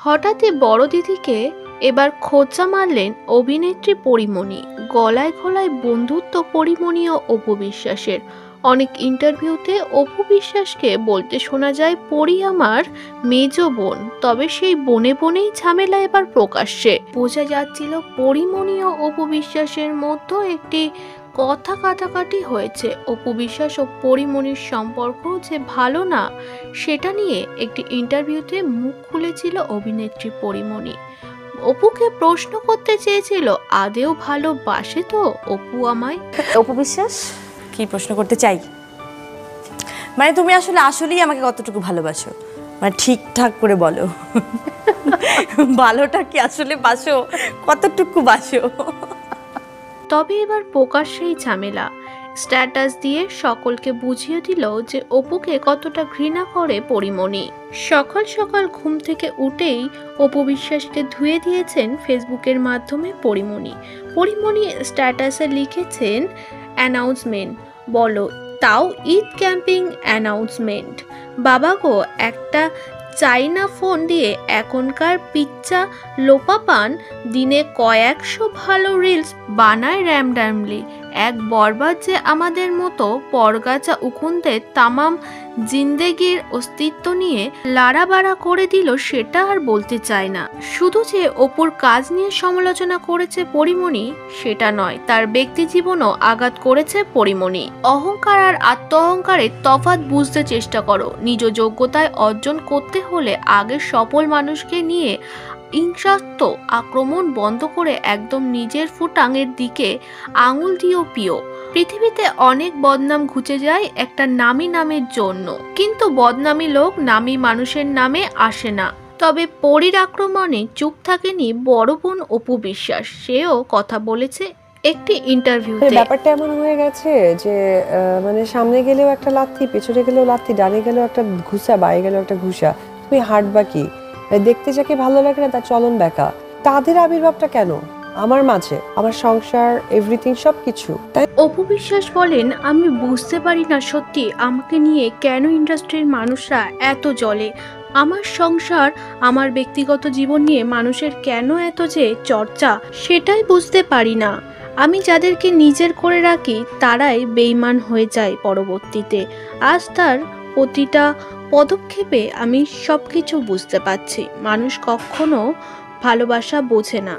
হঠাৎই বড় দিদিকে এবার খোঁচা মারলেন অভিনেত্রী পরীমণি। গলায় গলায় বন্ধুত্ব পরীমণি ও অপু বিশ্বাসের। অনেক ইন্টারভিউতে অপু বিশ্বাসকে বলতে শোনা যায়, পরী আমার মেজ বোন। তবে সেই বনে বনেই ঝামেলা এবার প্রকাশ্যে। বোঝা যাচ্ছিল পরীমণি ও অপু বিশ্বাসের মধ্যে একটি কথা কাটাকাটি হয়েছে। অপু বিশ্বাস ও পরীমণির সম্পর্ক যে ভালো না, সেটা নিয়ে একটি ইন্টারভিউতে মুখ খুলেছিল অভিনেত্রী পরীমণি। অপুকে প্রশ্ন করতে চেয়েছিল, আদেও ভালোবাসে তো অপু আমায়? অপু বিশ্বাস, কি প্রশ্ন করতে চাই, মানে তুমি আসলেই আমাকে কতটুকু ভালোবাসো, মানে ঠিকঠাক করে বলো। ভালোটা কি আসলে বাসো, কতটুকু বাসো? তবে এবার প্রকাশ্যেই ঝামেলা। স্ট্যাটাস দিয়ে সকলকে বুঝিয়ে দিল যে অপুকে কতটা ঘৃণা করে পরীমণি। সকাল সকাল ঘুম থেকে উঠেই অপু বিশ্বাসকে ধুয়ে দিয়েছেন ফেসবুকের মাধ্যমে পরীমণি স্ট্যাটাসে লিখেছেন, অ্যানাউন্সমেন্ট বলো, তাও ঈদ ক্যাম্পিং অ্যানাউন্সমেন্ট। বাবা গো, একটা চাইনা ফোন দিয়ে এখনকার পিচ্চা লোপাপান দিনে কয়েকশো ভালো রিলস বানায় র্যান্ডমলি। এক বরবাদ যে আমাদের মতো পরগাছা উকুনদের তামাম জিন্দেগির অস্তিত্ব নিয়ে লাড়াবাড়া করে দিল, সেটা আর বলতে চায় না। শুধু যে অপুর কাজ নিয়ে সমালোচনা করেছে পরীমণি সেটা নয়, তার ব্যক্তি জীবনও আঘাত করেছে পরীমণি। অহংকার আর আত্ম অহংকারের তফাৎ বুঝতে চেষ্টা করো। নিজ যোগ্যতায় অর্জন করতে হলে আগে সফল মানুষকে নিয়ে হিংসাত্ম আক্রমণ বন্ধ করে একদম নিজের ফুটাঙের দিকে আঙুল দিও পিও। পৃথিবীতে অনেক বদনাম ঘুচে যায় একটা নামী নামের জন্য, কিন্তু বদনামী লোক নামী মানুষের নামে আসে না। তবে পরীর আক্রমণে চুপ থাকেনি বড় বোন অপু বিশ্বাস, সেও কথা বলেছে একটি ইন্টারভিউতে। ব্যাপারটা এমন হয়ে গেছে যে মানে সামনে গেলেও একটা লাথি, পেছনে গেলেও লাথি, ডানে গেলেও একটা ঘুষা, বায়ে গেলেও একটা ঘুষা। তুমি হাঁটবা কি? দেখতে যাকে ভালো লাগে না তার চলন বেঁকা। তাদের আবির্ভাবটা কেন আমার মাঝে? আমার সংসার, এভরিথিং, সবকিছু। অপু বিশ্বাস বলেন, আমি বুঝতে পারি না সত্যি আমাকে নিয়ে কেন ইন্ডাস্ট্রির মানুষরা এত জ্বলে। আমার সংসার, আমার ব্যক্তিগত জীবন নিয়ে মানুষের কেন এত যে চর্চা, সেটাই বুঝতে পারি না। আমি যাদেরকে নিজের করে রাখি তারাই বেঈমান হয়ে যায় পরবর্তীতে। আজ তার প্রতিটা পদক্ষেপে আমি সবকিছু বুঝতে পারছি। মানুষ কখনো ভালোবাসা বোঝে না।